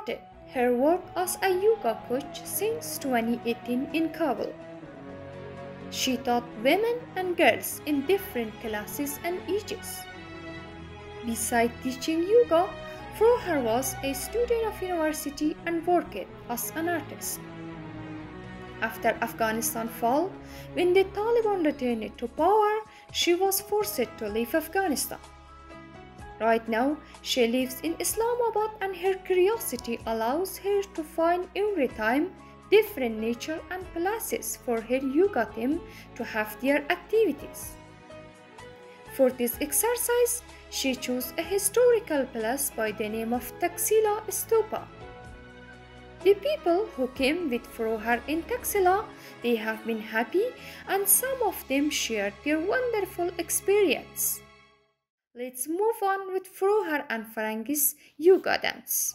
started her work as a yoga coach since 2018 in Kabul. She taught women and girls in different classes and ages. Besides teaching yoga, Frohar was a student of university and worked as an artist. After Afghanistan fall, when the Taliban returned to power, she was forced to leave Afghanistan. Right now, she lives in Islamabad and her curiosity allows her to find every time different nature and places for her yoga team to have their activities. For this exercise, she chose a historical place by the name of Taxila Stupa. The people who came with Frohar in Taxila, they have been happy and some of them shared their wonderful experience. Let's move on with Frohar and Farang's yoga dance.